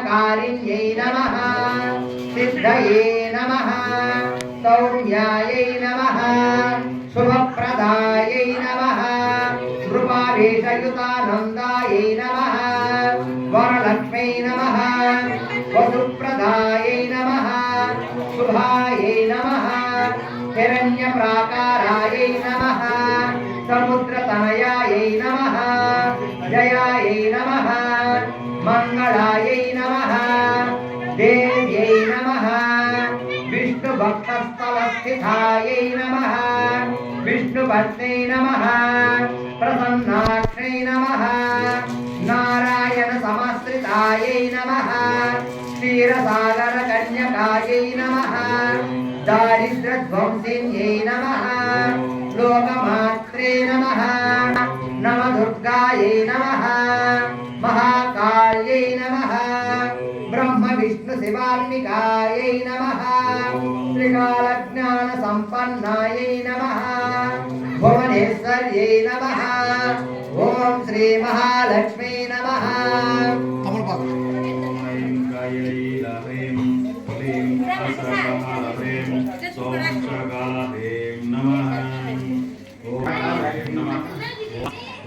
सर्वकारिण्यै नमः सिद्धये नमः सौम्यायै नमः शुभप्रदायै नमः कृपावेशयुतानन्दायै नमः वरलक्ष्मै नमः वधुप्रदायै नमः शुभायै नमः हिरण्यप्राकारायै नमः समुद्रतनयायै नमः जयायै नमः मंगलायै नमः देव्यै नमः विष्णुभक्तस्थलस्थितायै नमः विष्णुभक्त्यै नमः प्रसन्नाक्षै नमः नारायण समाश्रितायै नमः क्षीरसागरकन्यकायै नमः दारिद्र्यध्वंसिन्यै नमः लोकमात्रे नमः नवदुर्गायै नमः महाकाल्यै नमः ब्रह्म विष्णु शिवात्मिकायै नमः त्रिकालज्ञानसम्पन्नायै नमः भुवनेश्वर्यै नमः ओम श्री महालक्ष्मी नमः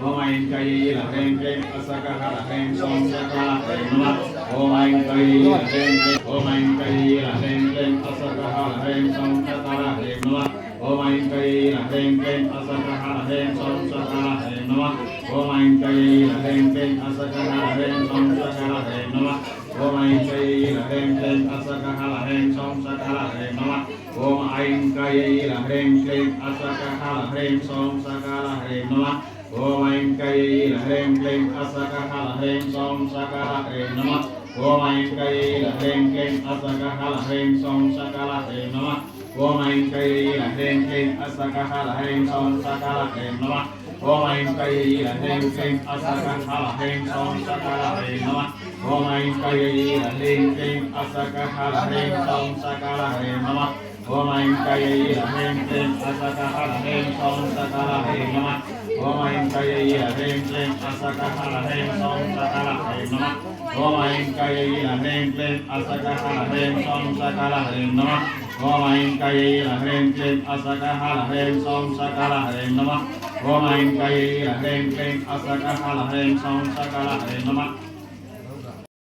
Om Ain Kai La Hrem Klem Asaka La Hrem Som Saka La Hrem Nama Om Ain Kai La Hrem Klem Om Ain Kai La Hrem Klem Asaka La Hrem Som Saka La Hrem Nama Om Ain Kai La Hrem Klem Asaka La Hrem Som Saka La Hrem Nama Om Ain Kai La Hrem Klem Asaka La Hrem Som Saka La Hrem Nama Om Ain Kai La Hrem Klem Asaka La Hrem Som Saka La Hrem Nama Om Ain Kai La Hrem Klem Asaka La Hrem Som Saka La Hrem Nama Om Ain Kai La Hrem Klem Asaka La Hrem Som Saka La Hrem Nama Om Ain Kai La Hrem Klem Asaka La Hrem Som Saka La Hrem Nama Om Ain Kai La Hrem Klem Asaka La Hrem Som Saka La Hrem Nama Om Ain Kai La Hrem Klem Asaka La Hrem Som Saka La Hrem Nama Om Ain Kai La Hrem Klem Asaka La Hrem Som Saka La Hrem Nama Om Ain Kai La Hrem Klem Asaka La Hrem Som Saka La Hrem Nama Om Ain Kai La Hrem Klem Asaka La Hrem Som Saka La Hrem Nama Om Ain Kai La Hrem Klem Asaka La Hrem Som Saka La Hrem Nama Om Ain Kai La Hrem Klem Asaka La Hrem Som Saka La Hrem Nama Om Ain Kai La Hrem Klem Asaka La Hrem Som Saka La Hrem Nama